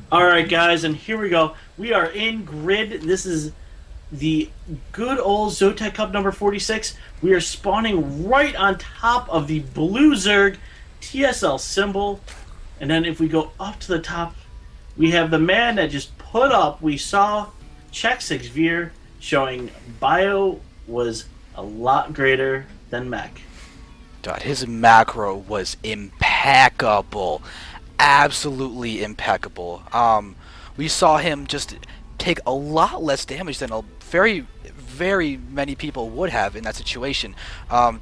All right, guys, and here we go. We are in grid. This is the good old Zotac Cup number 46. We are spawning right on top of the blue Zerg TSL symbol. And then if we go up to the top, we have the man that just put up. We saw xSix.Ver showing bio was a lot greater than mech. God, his macro was impeccable. Absolutely impeccable. We saw him just take a lot less damage than a very many people would have in that situation.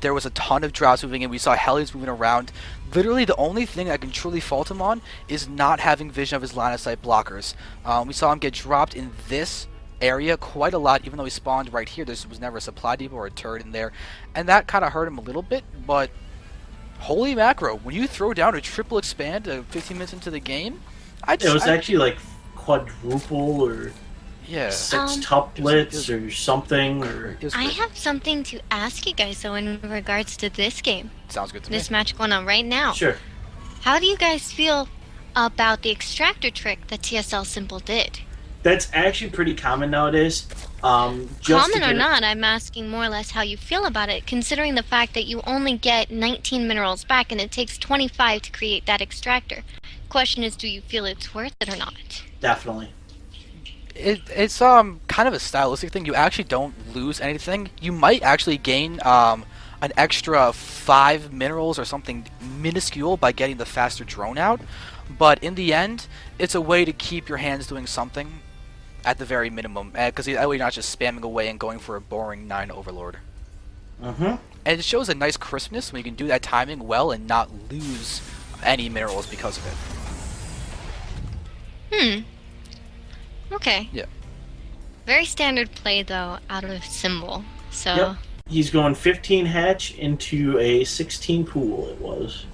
There was a ton of drops moving in. We saw Hellions moving around. Literally, the only thing I can truly fault him on is not having vision of his line of sight blockers. We saw him get dropped in this area quite a lot, even though he spawned right here. There was never a supply depot or a turret in there, and that kind of hurt him a little bit. But holy macro, when you throw down a triple expand 15 minutes into the game, It was actually like quadruple or yeah, six tuplets or something. Or I have something to ask you guys, though, in regards to this game. sounds good to me. This match going on right now. Sure. How do you guys feel about the extractor trick that TSL.Symbol did? That's actually pretty common nowadays. Common or not, I'm asking more or less how you feel about it, considering the fact that you only get 19 minerals back and it takes 25 to create that extractor. Question is, do you feel it's worth it or not? Definitely. It's kind of a stylistic thing. You actually don't lose anything. You might actually gain an extra 5 minerals or something minuscule by getting the faster drone out, but in the end, it's a way to keep your hands doing something at the very minimum, because that way you're not just spamming away and going for a boring 9 overlord. Mm-hmm. And it shows a nice crispness when you can do that timing well and not lose any minerals because of it. Okay. Yeah. Very standard play, though, out of Symbol. So. Yep. He's going 15 hatch into a 16 pool. It was.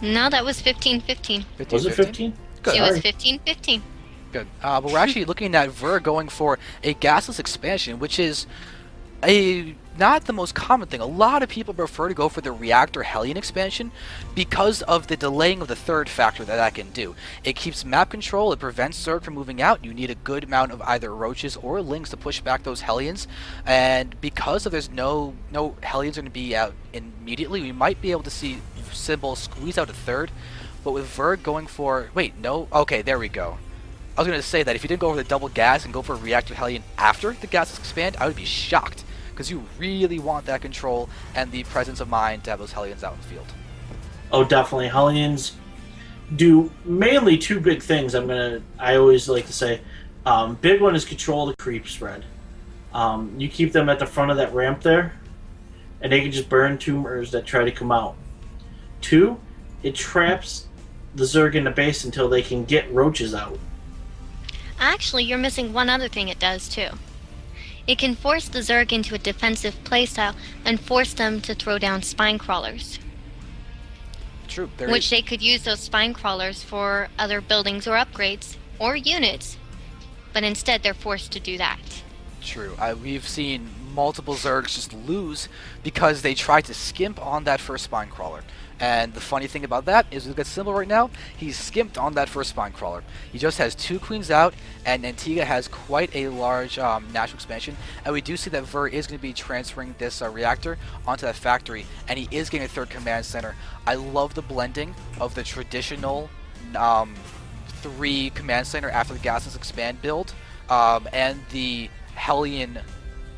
No, that was 15-15. Was it 15? Good. It was 15-15. Good. But we're actually looking at Ver going for a gasless expansion, which is not the most common thing. A lot of people prefer to go for the reactor Hellion expansion because of the delaying of the third factor that can do. It keeps map control, it prevents Zerg from moving out. You need a good amount of either roaches or lings to push back those Hellions, and because of there's no Hellions going to be out immediately, we might be able to see Symbol squeeze out a third. But with Ver going for okay, there we go. I was going to say that if you didn't go for the double gas and go for a reactor Hellion after the gases expand, I would be shocked, because you really want that control and the presence of mind to have those Hellions out in the field. Oh, definitely. Hellions do mainly two big things. I always like to say, big one is control the creep spread. You keep them at the front of that ramp there, and they can just burn tumors that try to come out. 2, it traps the Zerg in the base until they can get roaches out. Actually, you're missing one other thing it does, too. It can force the Zerg into a defensive playstyle and force them to throw down spine crawlers. True. Which they could use those spine crawlers for other buildings or upgrades or units, but instead they're forced to do that. True. We've seen multiple Zergs just lose because they tried to skimp on that first spine crawler. And the funny thing about that is, look at Symbol right now, he's skimped on that first spine crawler. He just has 2 queens out, and Antigua has quite a large natural expansion. And we do see that Ver is going to be transferring this reactor onto that factory, and he is getting a 3rd command center. I love the blending of the traditional 3 command center after the gases expand build, and the Hellion,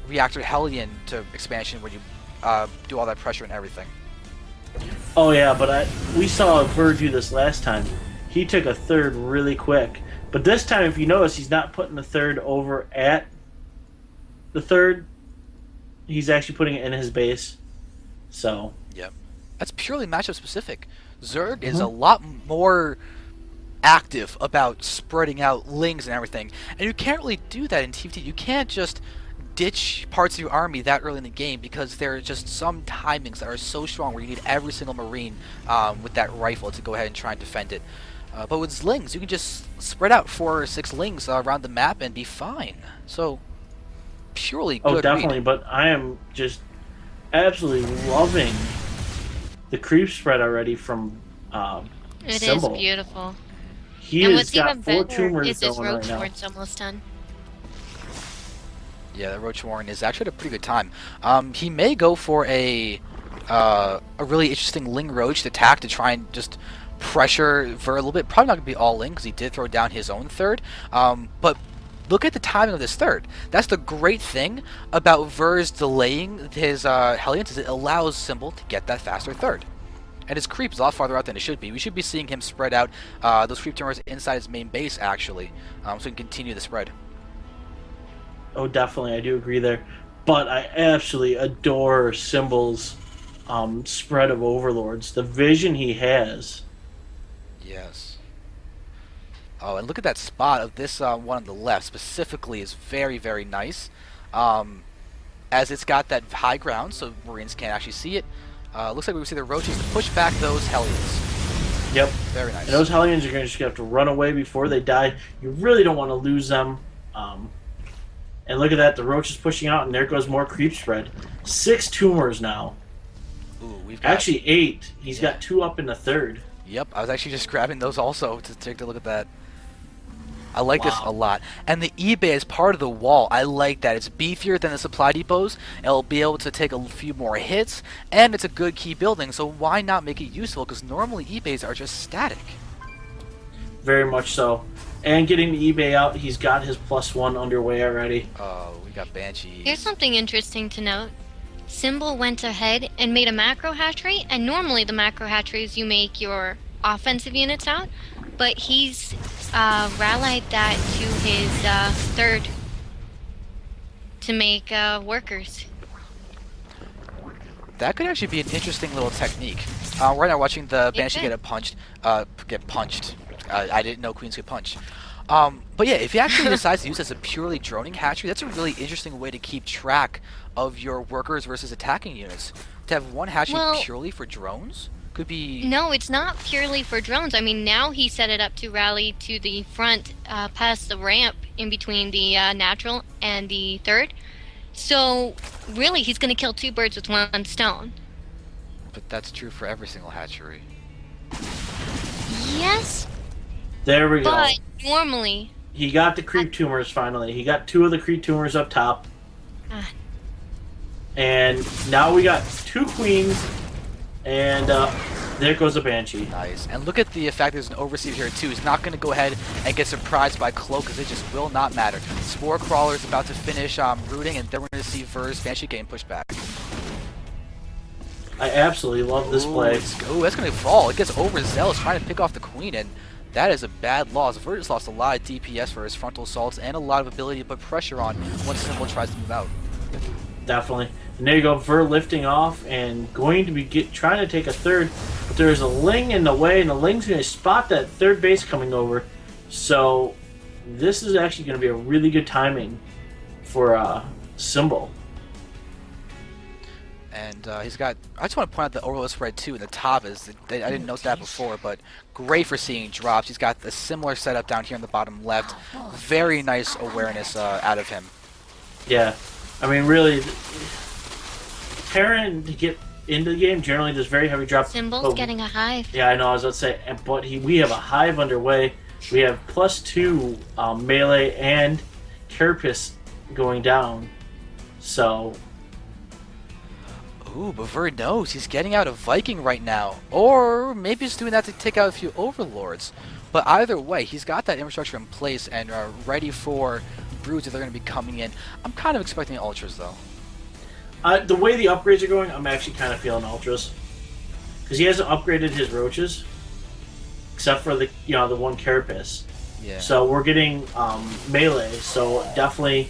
reactor Hellion to expansion where you do all that pressure and everything. Oh yeah, but we saw Ver do this last time. He took a 3rd really quick. But this time, if you notice, he's not putting the 3rd over at the 3rd. He's actually putting it in his base. So. Yeah. That's purely matchup specific. Zerg is a lot more active about spreading out lings and everything. And you can't really do that in TFT. You can't just ditch parts of your army that early in the game, because there are just some timings that are so strong where you need every single Marine with that rifle to go ahead and try and defend it. But with lings, you can just spread out 4 or 6 lings around the map and be fine. So, purely good. Oh, definitely, read. but I am just absolutely loving the creep spread already from It Symbol. is beautiful. He And has what's got even 4 better tumors is his going right roach now. horn's almost done. Yeah, the Roach Warren is actually at a pretty good time. He may go for a really interesting Ling Roach attack to try and just pressure Ver a little bit. Probably not going to be all in because he did throw down his own third. But look at the timing of this third. That's the great thing about Ver's delaying his Hellions is it allows Symbol to get that faster third. And his creep is a lot farther out than it should be. We should be seeing him spread out those creep tumors inside his main base, actually, so he can continue the spread. Oh, definitely, I do agree there. But I absolutely adore Symbol's spread of overlords. The vision he has. Yes. Oh, and look at that spot of this one on the left specifically is very, very nice. As it's got that high ground, so Marines can't actually see it. Looks like we see the Roaches to push back those Hellions. Yep. Very nice. And those Hellions are going to just have to run away before they die. You really don't want to lose them. And look at that, the Roach is pushing out, and there goes more creep spread. 6 tumors now. Ooh, we've got... Actually, 8. He's got 2 up in the third. Yep, I was actually just grabbing those also to take a look at that. I like this a lot. And the eBay is part of the wall. I like that. It's beefier than the supply depots. It'll be able to take a few more hits, and it's a good key building, so why not make it useful? Because normally eBays are just static. Very much so. And getting the eBay out, he's got his +1 underway already. Oh, we got Banshees. Here's something interesting to note. Symbol went ahead and made a macro hatchery, and normally the macro hatcheries you make your offensive units out, but he's rallied that to his third to make workers. That could actually be an interesting little technique. Right now, watching the Banshee get punched. I didn't know Queens could punch. But yeah, if he actually decides to use this as a purely droning hatchery, that's a really interesting way to keep track of your workers versus attacking units. To have one hatchery purely for drones could be... No, it's not purely for drones. I mean, now he set it up to rally to the front past the ramp in between the natural and the third. So, really, he's going to kill 2 birds with 1 stone. But that's true for every single hatchery. Yes. There we go. But normally... He got the creep tumors finally. He got 2 of the creep tumors up top. And now we got 2 queens. And there goes a Banshee. Nice. And look at the fact there's an overseer here too. He's not going to go ahead and get surprised by Cloak because it just will not matter. Spore Crawler is about to finish rooting, and then we're going to see Ver's Banshee getting pushed back. I absolutely love this play. Oh, that's going to fall. It gets overzealous trying to pick off the queen, and that is a bad loss. Ver just lost a lot of DPS for his frontal assaults and a lot of ability to put pressure on once Symbol tries to move out. Definitely. And there you go, Ver lifting off and going to be trying to take a third. But there's a Ling in the way, and the Ling's going to spot that third base coming over. So this is actually going to be a really good timing for Symbol. And he's got... I just want to point out the overload spread too in the top. I didn't notice that before, but great for seeing drops. He's got a similar setup down here in the bottom left. Very nice awareness out of him. Yeah. I mean, really, Terran to get into the game generally does very heavy drops. Symbol's getting a hive. Yeah, I know. I was about to say, but we have a hive underway. We have +2 melee and carapace going down. So. Ooh, but Ver knows he's getting out a Viking right now, or maybe he's doing that to take out a few overlords. But either way, he's got that infrastructure in place and ready for broods if they're going to be coming in. I'm kind of expecting ultras though. The way the upgrades are going, I'm actually kind of feeling ultras, because he hasn't upgraded his roaches, except for the the 1 carapace. Yeah. So we're getting melee. So definitely,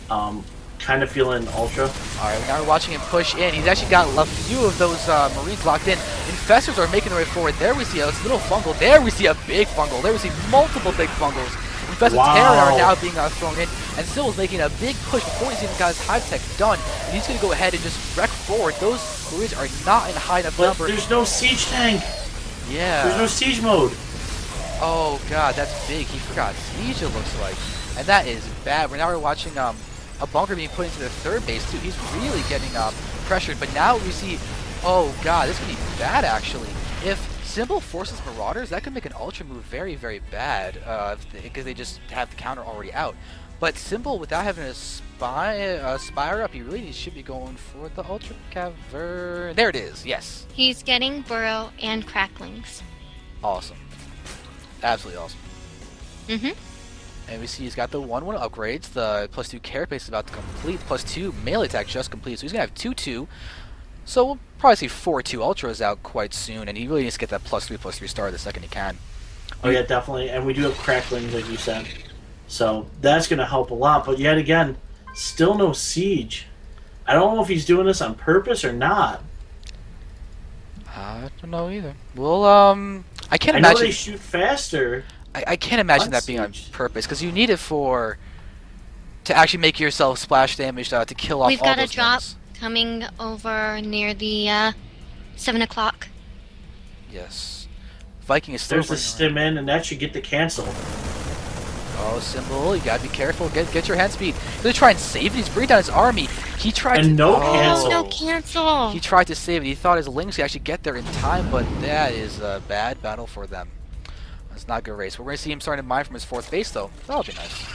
kind of feeling ultra. All right, now we're watching him push in. He's actually got a few of those Marines locked in. Infestors are making their way forward. There we see a little fungal. There we see a big fungal. There we see multiple big fungals. Infested Terran are now being thrown in, and Symbol's making a big push before he's even got his hive tech done. And he's going to go ahead and just wreck forward. Those Marines are not in a high enough number. There's no siege tank. Yeah. There's no siege mode. Oh god, that's big. He forgot siege, it looks like, and that is bad. Now we're watching a bunker being put into the third base too. He's really getting pressured. But now we see, oh god, this could be bad actually. If Symbol forces Marauders. That could make an Ultra move very, very bad because they just have the counter already out. But Symbol, without having a Spire up, he really should be going for the Ultra Cavern. There it is. Yes. He's getting Burrow and Cracklings. Awesome. Absolutely awesome. Mm-hmm. And we see he's got the 1/1 upgrades. The +2 Carapace is about to complete. +2 melee attack just complete. So he's going to have 2/2. So we'll probably see 4/2 Ultras out quite soon. And he really needs to get that +3/+3 star the second he can. Oh, yeah, definitely. And we do have Cracklings, like you said. So that's going to help a lot. But yet again, still no Siege. I don't know if he's doing this on purpose or not. I don't know either. Well, I can't I know imagine. they shoot faster. I can't imagine that being on purpose because you need it to actually make yourself splash damage to kill off We've all got a those drop things. coming over near the 7 o'clock. Yes. Viking is still There's the bringing stim in, and that should get the cancel. Oh, Symbol, you gotta be careful. Get your hand speed. He's gonna try and save it. He's bringing down his army. He tried And to no Oh, cancel. no cancel. He tried to save it. He thought his links could actually get there in time, but that is a bad battle for them. That's not a good race. We're gonna see him starting to mine from his 4th base, though. That'll be nice.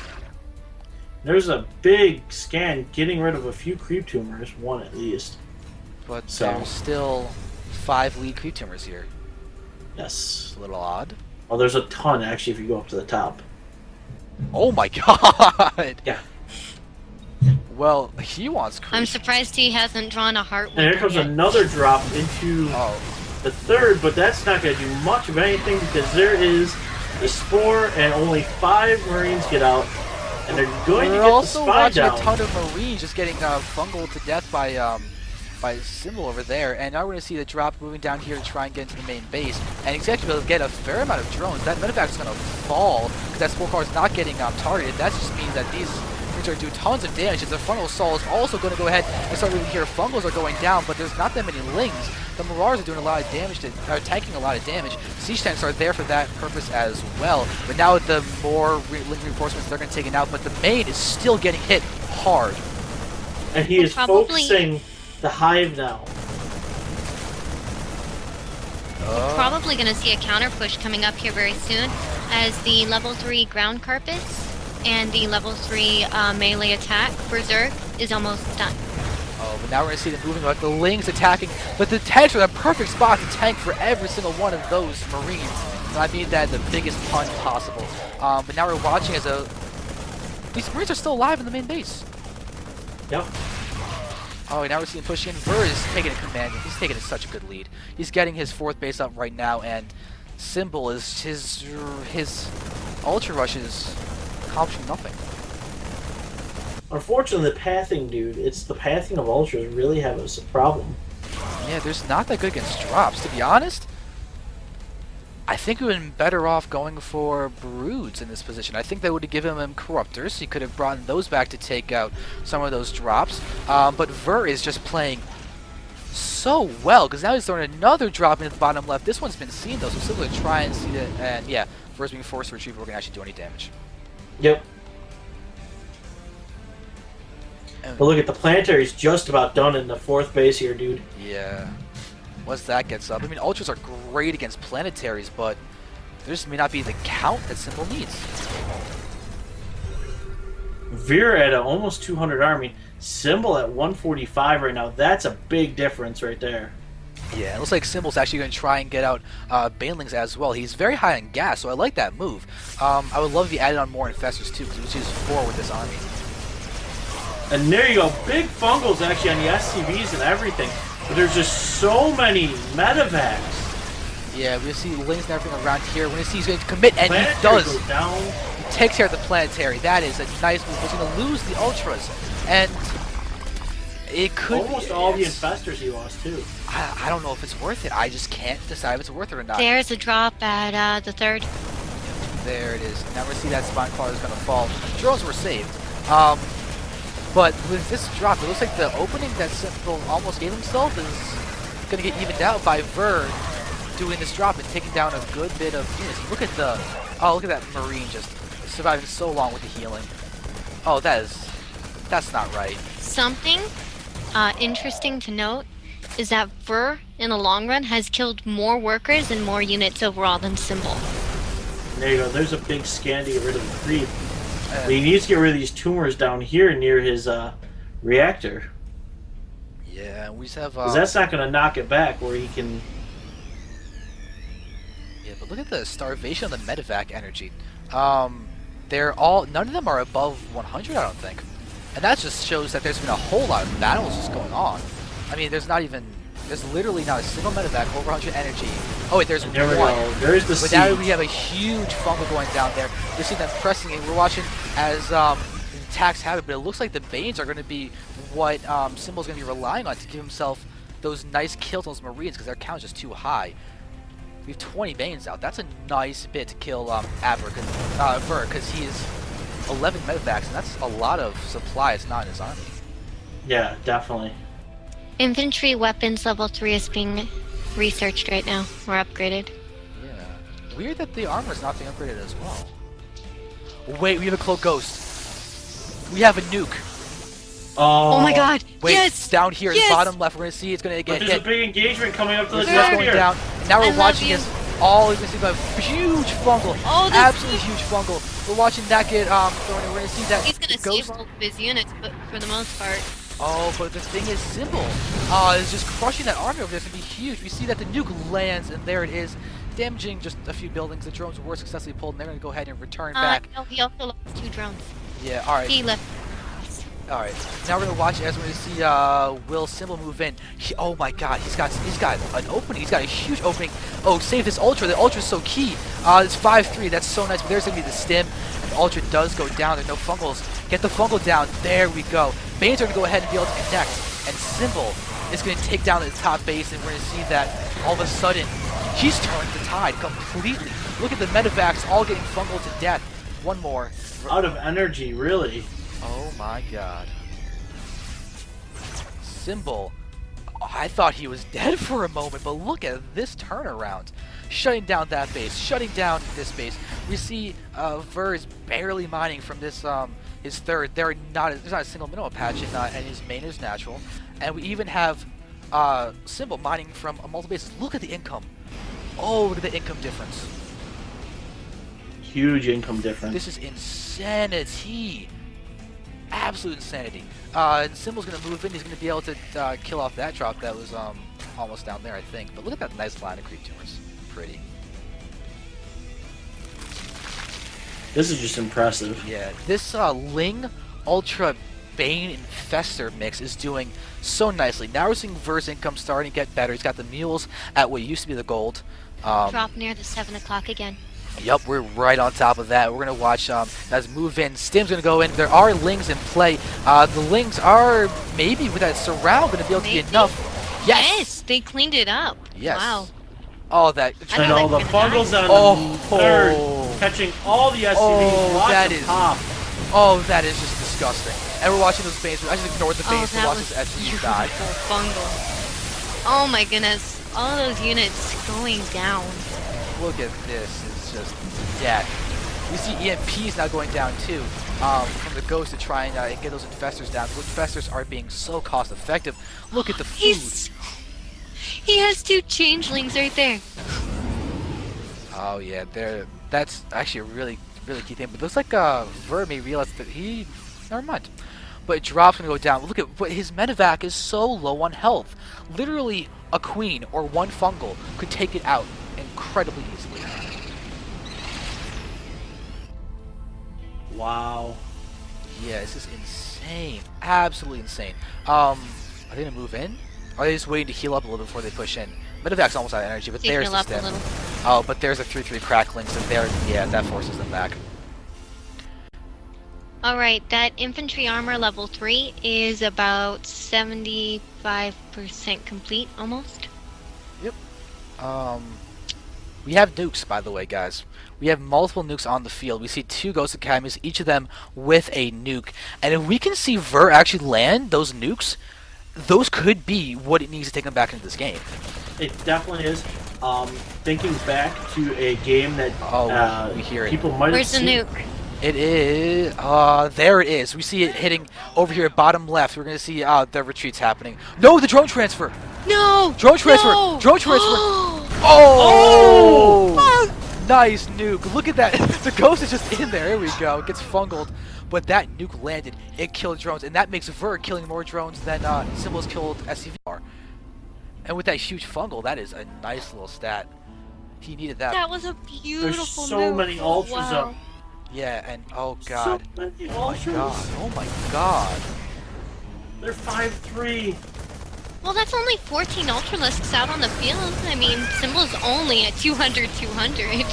There's a big scan getting rid of a few creep tumors, one at least. But So- there's still 5 lead creep tumors here. Yes. It's a little odd. Well, there's a ton, actually, if you go up to the top. Oh my god! Yeah. Well, he wants creep. I'm surprised he hasn't drawn a heart. And here comes yet. another drop into Oh, the 3rd, but that's not going to do much of anything because there is the Spore and only 5 Marines get out. And they're going to we're get the also Spy watching down. a ton of Marines just getting fungled to death by Symbol over there, and now we're going to see the drop moving down here to try and get into the main base, and he's actually able to get a fair amount of drones. That medevac is going to fall because that Spore car is not getting targeted. That just means that these Marines are doing tons of damage. As the frontal assault is also going to go ahead and start moving here. Fungals are going down, but there's not that many lings. The Marauders are doing a lot of damage, are tanking a lot of damage. Siege tanks are there for that purpose as well. But now with the more link reinforcements, they're going to take it out. But the main is still getting hit hard. And he is Probably- focusing the Hive now. Probably going to see a counter push coming up here very soon as the level 3 ground carpets and the level 3 melee attack for Zerg is almost done. Oh, but now we're going to see them moving like the Lings attacking, but the tanks are in the perfect spot to tank for every single one of those Marines. And I mean that in the biggest pun possible. But now we're watching as these Marines are still alive in the main base. Yep. Oh, now we're seeing pushing in. Ver is taking a command. He's taking such a good lead. He's getting his 4th base up right now, and Symbol is his Ultra Rush is accomplishing nothing. Unfortunately, the pathing, dude, it's the pathing of Ultras really have us a problem. Yeah, there's not that good against drops, to be honest. I think we would have been better off going for Broods in this position. I think they would have given him Corruptors. He could have brought those back to take out some of those drops. But Ver is just playing so well, because now he's throwing another drop into the bottom left. This one's been seen, though, so simply try and see it. And yeah, Ver's being forced to retrieve, we're going to actually do any damage. Yep. But look at the Planetary's just about done in the 4th base here, dude. Yeah. Once that gets up, I mean, Ultras are great against Planetaries, but there just may not be the count that Symbol needs. Veer at almost 200 army. Symbol at 145 right now. That's a big difference right there. Yeah, it looks like Symbol's actually going to try and get out Banelings as well. He's very high on gas, so I like that move. I would love if he added on more Infestors too, because he was 4 with this army. And there you go. Big fungals actually on the SCVs and everything. But there's just so many medevacs. Yeah, we see Lings and everything around here. We're going to see he's going to commit, and Planetary he does. goes down. He takes care of the Planetary. That is a nice move. He's going to lose the Ultras, and it could Almost be, all the yes. infestors he lost too. I don't know if it's worth it. I just can't decide if it's worth it or not. There's a drop at the 3rd. There it is. Now we're going to see that Spine Crawler is going to fall. Drones were saved. But with this drop, it looks like the opening that Symbol almost gave himself is going to get evened out by Ver doing this drop and taking down a good bit of units. Look at that Marine just surviving so long with the healing. Oh, that's not right. Something interesting to note is that Ver, in the long run, has killed more workers and more units overall than Symbol. There you go. There's a big scan to get rid of the creep. But he needs to get rid of these tumors down here near his reactor. Yeah, we just have... Because that's not going to knock it back where he can... Yeah, but look at the starvation of the medevac energy. They're all... None of them are above 100, I don't think. And that just shows that there's been a whole lot of battles just going on. I mean, there's not even... There's literally not a single medevac over 100 energy. Oh wait, there's one. There we go. There's the But now we have a huge fungal going down there. You see them pressing it. We're watching as attacks happen, but it looks like the Banes are going to be what Symbol's going to be relying on to give himself those nice kills on those Marines because their count is just too high. We have 20 Banes out. That's a nice bit to kill Ver, because he is 11 medevacs, and that's a lot of supply. It's not in his army. Yeah, definitely. Infantry weapons level 3 is being researched right now, or upgraded. Yeah. Weird that the armor is not being upgraded as well. Wait, we have a cloak ghost. We have a nuke. Oh my god! Wait, yes! down here yes! in the bottom left, we're gonna see it's gonna get there's hit. a big engagement coming up to the It's top going here. down. And now we're watching you. as all you can see a huge fungal. Oh, that's absolutely huge fungal. We're watching that get thrown in. We're gonna see that He's gonna ghost. save all of his units, but for the most part. Oh, but the thing is, Symbol is just crushing that army over there. It's gonna be huge. We see that the nuke lands, and there it is, damaging just a few buildings. The drones were successfully pulled, and they're gonna go ahead and return back. No, he also lost 2 drones. Yeah, all right. He left. All right. Now we're gonna watch as we're gonna see Will Symbol move in. Oh my God, he's got an opening. He's got a huge opening. Oh, save this Ultra. The Ultra's so key. It's 5-3. That's so nice. But there's gonna be the stim. And the Ultra does go down. There's no fungals. Get the fungal down. There we go. Banes are gonna go ahead and be able to connect. And Symbol is gonna take down the top base, and we're gonna see that all of a sudden he's turned the tide completely. Look at the medevacs all getting fungal to death. One more. Out of energy, really. Oh my God. Symbol. I thought he was dead for a moment, but look at this turnaround. Shutting down that base, shutting down this base. We see Ver is barely mining from this his third. There's not a single mineral patch in, and his main is natural. And we even have Symbol mining from multiple bases. Look at the income. Oh, look at the income difference. Huge income difference. This is insanity. Absolute insanity. And Symbol's gonna move in. He's gonna be able to kill off that drop that was almost down there, I think. But look at that nice line of creep tumors. Pretty. This is just impressive. Yeah, this Ling Ultra Bane Infestor mix is doing so nicely. Now we're seeing Ver's income starting to get better. He's got the mules at what used to be the gold. Drop near the 7 o'clock again. Yep, we're right on top of that. We're going to watch as move in. Stim's going to go in. There are Lings in play. The Lings are maybe with that surround going to be able to be enough. Yes! They cleaned it up. Yes. Wow. Oh, that... And all the fungals on the third, catching all the SCVs. Oh, that is... Pop. Oh, that is just disgusting. And we're watching those Banes. I just ignored the Banes to watch this SCV die. Fungal. Oh my goodness. All those units going down. Look at this. It's just death. We see EMPs now going down too from the Ghost to try and get those infestors down. Those infestors are being so cost effective. Look at the food. He has 2 changelings right there. Oh yeah, that's actually a really key thing. But it looks like Ver may realize that he... Never mind. But Drop's gonna go down. Look at his medevac is so low on health. Literally a queen or 1 fungal could take it out incredibly easily. Wow. Yeah, this is insane. Absolutely insane. Are they gonna move in? Or are they just waiting to heal up a little before they push in? Medevac's almost out of energy, but there's the stem. Oh, but there's a 3-3 crackling, so there, yeah, that forces them back. Alright, that infantry armor level 3 is about 75% complete, almost. Yep. We have nukes, by the way, guys. We have multiple nukes on the field. We see 2 Ghost Academies, each of them with a nuke. And if we can see Ver actually land those nukes, those could be what it needs to take them back into this game. It definitely is. Thinking back to a game that we hear people might have Where's the seen. nuke? It is, there it is. We see it hitting over here at bottom left. We're going to see the retreats happening. No, the drone transfer! No! Drone transfer! No! Drone transfer! Oh! Oh! Nice nuke. Look at that. The ghost is just in there. Here we go. It gets fungled. But that nuke landed. It killed drones. And that makes Ver killing more drones than Symbol's killed SCVR. And with that huge fungal, that is a nice little stat. He needed that. That was a beautiful There's so nuke. many ultras Wow. up. Yeah, and oh god. So many Oh my ultras. god. Oh my god. They're 5-3. Well, that's only 14 Ultralisks out on the field. I mean, Symbol's only at 200, 200.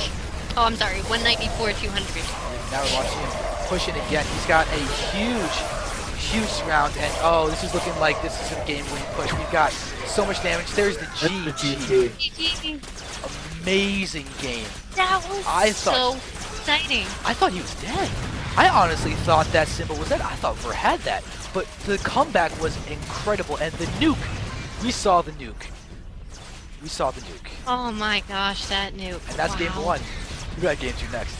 Oh, I'm sorry, 194, 200. Now we're watching him pushing again. He's got a huge surround, and oh, this is looking like this is a game-winning push. We've got so much damage. There's the GG. GG. Amazing game. That was so exciting. I thought he was dead. I honestly thought that Symbol was dead. I thought Ver had that. But the comeback was incredible, and the nuke. We saw the nuke. We saw the nuke. Oh my gosh, that nuke. And that's game Wow. 1. We got game 2 next.